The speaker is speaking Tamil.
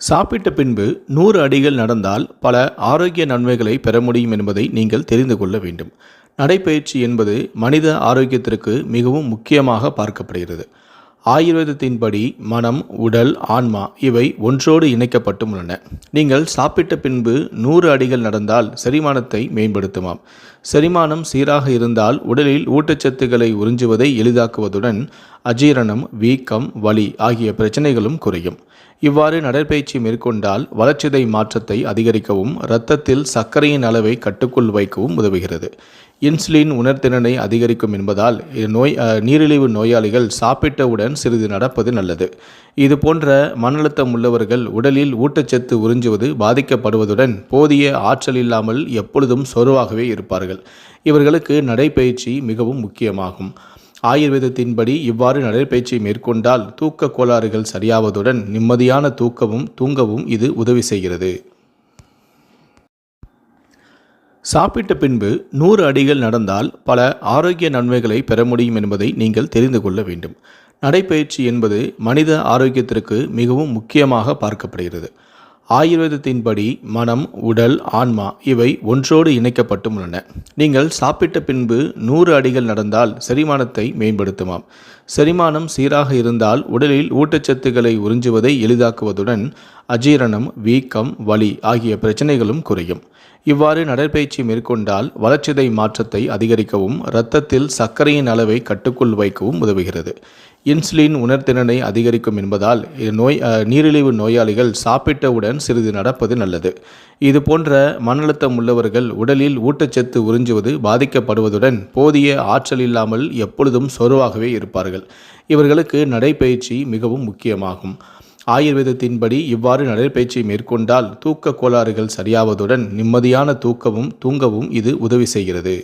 சாப்பிட்ட பின்பு 100 அடிகள் நடந்தால் பல ஆரோக்கிய நன்மைகளை பெற முடியும் என்பதை நீங்கள் தெரிந்து கொள்ள வேண்டும். நடைப்பயிற்சி என்பது மனித ஆரோக்கியத்திற்கு மிகவும் முக்கியமாக பார்க்கப்படுகிறது. ஆயுர்வேதத்தின்படி மனம், உடல், ஆன்மா இவை ஒன்றோடு இணைக்கப்பட்டும் உள்ளன. நீங்கள் சாப்பிட்ட பின்பு 100 அடிகள் நடந்தால் செரிமானத்தை மேம்படுத்துமாம். செரிமானம் சீராக இருந்தால் உடலில் ஊட்டச்சத்துக்களை உறிஞ்சுவதை எளிதாக்குவதுடன் அஜீரணம், வீக்கம், வலி ஆகிய பிரச்சனைகளும் குறையும். இவ்வாறு நடைப்பயிற்சி மேற்கொண்டால் வளர்சிதை மாற்றத்தை அதிகரிக்கவும் இரத்தத்தில் சர்க்கரையின் அளவை கட்டுக்குள் வைக்கவும் உதவுகிறது. இன்சுலின் உணர்திறனை அதிகரிக்கும் என்பதால் நீரிழிவு நோயாளிகள் சாப்பிட்டவுடன் சிறிது நடப்பது நல்லது. இது போன்ற மன அழுத்தம் உள்ளவர்கள் உடலில் ஊட்டச்சத்து உறிஞ்சுவது பாதிக்கப்படுவதுடன் போதிய ஆற்றல் இல்லாமல் எப்பொழுதும் சோர்வாகவே இருப்பார்கள். இவர்களுக்கு நடைப்பயிற்சி மிகவும் முக்கியமாகும். ஆயுர்வேதத்தின்படி இவ்வாறு நடைப்பயிற்சி மேற்கொண்டால் தூக்க கோளாறுகள் சரியாவதுடன் நிம்மதியான தூங்கவும் இது உதவி செய்கிறது. சாப்பிட்ட பின்பு 100 அடிகள் நடந்தால் பல ஆரோக்கிய நன்மைகளை பெற முடியும் என்பதை நீங்கள் தெரிந்து கொள்ள வேண்டும். நடைப்பயிற்சி என்பது மனித ஆரோக்கியத்திற்கு மிகவும் முக்கியமாக பார்க்கப்படுகிறது. ஆயுர்வேதத்தின்படி மனம், உடல், ஆன்மா இவை ஒன்றோடு இணைக்கப்பட்டும் உள்ளன. நீங்கள் சாப்பிட்ட பின்பு 100 அடிகள் நடந்தால் செரிமானத்தை மேம்படுத்துமாம். செரிமானம் சீராக இருந்தால் உடலில் ஊட்டச்சத்துக்களை உறிஞ்சுவதை எளிதாக்குவதுடன் அஜீரணம், வீக்கம், வலி ஆகிய பிரச்சனைகளும் குறையும். இவ்வாறு நடைப்பயிற்சி மேற்கொண்டால் வளர்சிதை மாற்றத்தை அதிகரிக்கவும் இரத்தத்தில் சர்க்கரையின் அளவை கட்டுக்குள் வைக்கவும் உதவுகிறது. இன்சுலின் உணர்திறனை அதிகரிக்கும் என்பதால் நீரிழிவு நோயாளிகள் சாப்பிட்டவுடன் சிறிது நடப்பது நல்லது. இது போன்ற மன அழுத்தம் உள்ளவர்கள் உடலில் ஊட்டச்சத்து உறிஞ்சுவது பாதிக்கப்படுவதுடன் போதிய ஆற்றல் இல்லாமல் எப்பொழுதும் சோர்வாகவே இருப்பார்கள். இவர்களுக்கு நடைப்பயிற்சி மிகவும் முக்கியமாகும். ஆயுர்வேதத்தின்படி இவ்வாறு நடைப்பயிற்சி மேற்கொண்டால் தூக்க கோளாறுகள் சரியாவதுடன் நிம்மதியான தூங்கவும் இது உதவி செய்கிறது.